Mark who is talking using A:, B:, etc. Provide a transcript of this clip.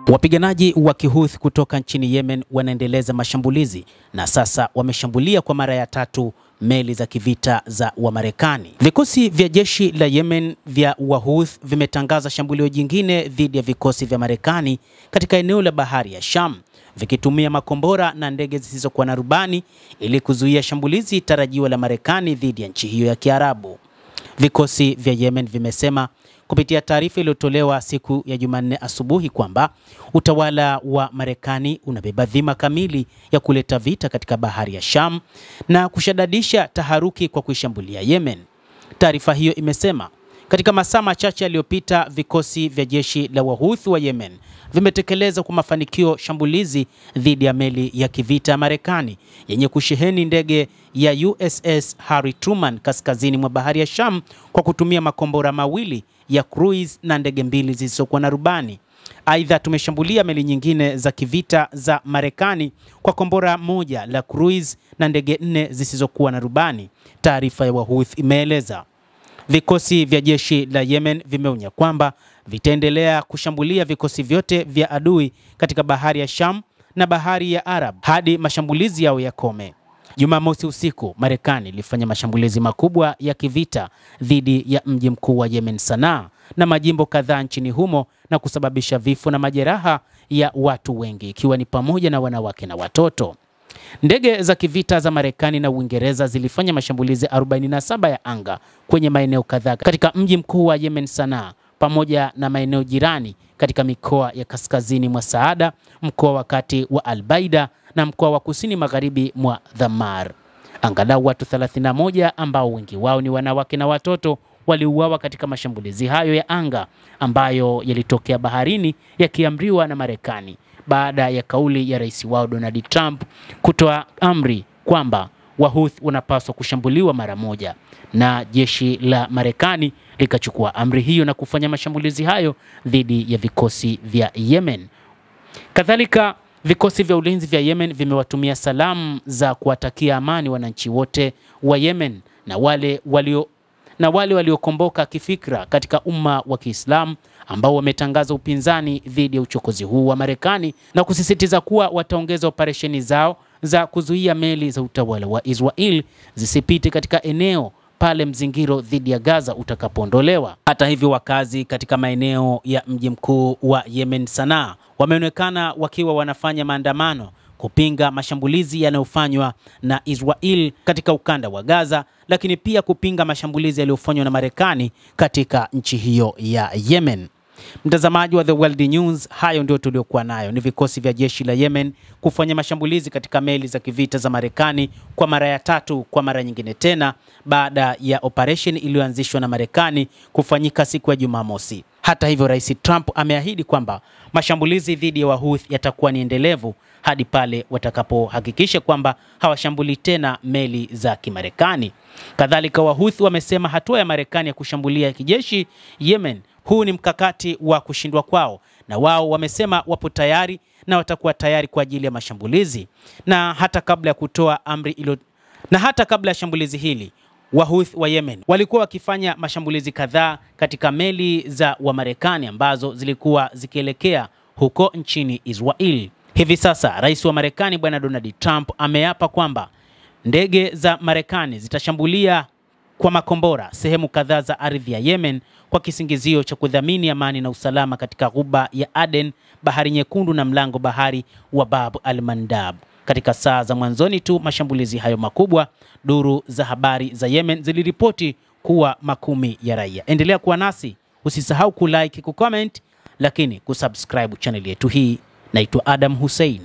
A: Wapiganaji wa Kihouthi kutoka nchini Yemen wanaendeleza mashambulizi na sasa wameshambulia kwa mara ya tatu meli za kivita za Wamarekani. Vikosi vya jeshi la Yemen vya Wahouthi vimetangaza shambulio jingine dhidi ya vikosi vya Marekani katika eneo la bahari ya Sham, vikitumia makombora na ndege zisizokuwa na rubani ili kuzuia shambulizi tarajiwa la Marekani dhidi ya nchi hiyo ya Kiarabu. Vikosi vya Yemen vimesema kupitia taarifa iliyotolewa siku ya Jumanne asubuhi kwamba utawala wa Marekani unabeba dhima kamili ya kuleta vita katika bahari ya Sham na kushadadisha taharuki kwa kuishambulia Yemen. Taarifa hiyo imesema katika masaa machache yaliyopita vikosi vya jeshi la Wahouthi wa Yemen vimetekeleza kwa mafanikio shambulizi dhidi ya meli ya kivita ya Marekani yenye kusheheni ndege ya USS Harry Truman kaskazini mwa bahari ya Sham kwa kutumia makombora mawili ya cruise na ndege mbili zisizokuwa na rubani. Aidha, tumeshambulia meli nyingine za kivita za Marekani kwa kombora moja la cruise na ndege 4 zisizokuwa na rubani, taarifa ya Wahouthi imeeleza. Vikosi vya jeshi la Yemen vimeonya kwamba vitaendelea kushambulia vikosi vyote vya adui katika bahari ya Sham na bahari ya Arab hadi mashambulizi yao yakome. Jumamosi usiku, Marekani ilifanya mashambulizi makubwa ya kivita dhidi ya mji mkuu wa Yemen, Sanaa, na majimbo kadhaa nchini humo na kusababisha vifo na majeraha ya watu wengi, ikiwa ni pamoja na wanawake na watoto. Ndege za kivita za Marekani na Uingereza zilifanya mashambulizi 47 ya anga kwenye maeneo kadhaa katika mji mkuu wa Yemen, Sanaa, pamoja na maeneo jirani katika mikoa ya kaskazini mwa Saada, mkoa wa kati wa Al-Baida na mkoa wa kusini magharibi mwa Dhamar. Angalau watu 31 ambao wengi wao ni wanawake na watoto waliuawa katika mashambulizi hayo ya anga ambayo yalitokea baharini yakiamriwa na Marekani baada ya kauli ya rais wao Donald Trump kutoa amri kwamba Wahouthi wanapaswa kushambuliwa mara moja, na jeshi la Marekani likachukua amri hiyo na kufanya mashambulizi hayo dhidi ya vikosi vya Yemen. Kadhalika, vikosi vya ulinzi vya Yemen vimewatumia salamu za kuwatakia amani wananchi wote wa Yemen na wale waliokomboka kifikra katika umma wa Kiislamu ambao wametangaza upinzani dhidi ya uchokozi huu wa Marekani na kusisitiza kuwa wataongeza operesheni zao za kuzuia meli za utawala wa Israel zisipite katika eneo pale mzingiro dhidi ya Gaza utakapoondolewa. Hata hivyo, wakazi katika maeneo ya mji mkuu wa Yemen, Sanaa, wameonekana wakiwa wanafanya maandamano kupinga mashambulizi yanayofanywa na Israel katika ukanda wa Gaza, lakini pia kupinga mashambulizi yaliyofanywa na Marekani katika nchi hiyo ya Yemen. Mtazamaji wa The World News, hayo ndio tuliokuwa nayo. Ni vikosi vya jeshi la Yemen kufanya mashambulizi katika meli za kivita za Marekani kwa mara ya tatu, kwa mara nyingine tena, baada ya operation iliyoanzishwa na Marekani kufanyika siku ya Jumamosi. Hata hivyo, Rais Trump ameahidi kwamba mashambulizi dhidi ya Wahouthi yatakuwa ni endelevu hadi pale watakapohakikisha kwamba hawashambuli tena meli za Kimarekani. Kadhalika, Wahouthi wamesema hatua ya Marekani ya kushambulia kijeshi Yemen, huu ni mkakati wa kushindwa kwao, na wao wamesema wapo tayari na watakuwa tayari kwa ajili ya mashambulizi. Na hata kabla ya shambulizi hili, Wahouthi wa Yemen walikuwa wakifanya mashambulizi kadhaa katika meli za Wamarekani ambazo zilikuwa zikielekea huko nchini Israel. Hivi sasa rais wa Marekani Bwana Donald Trump ameapa kwamba ndege za Marekani zitashambulia kwa makombora sehemu kadhaa za ardhi ya Yemen kwa kisingizio cha kudhamini amani na usalama katika ghuba ya Aden, Bahari Nyekundu na mlango bahari wa Bab al-Mandab. Katika saa za mwanzoni tu mashambulizi hayo makubwa, duru za habari za Yemen ziliripoti kuwa makumi ya raia. Endelea kuwa nasi, usisahau kulike, kucomment, lakini kusubscribe channel yetu hii. Naitwa Adam Hussein.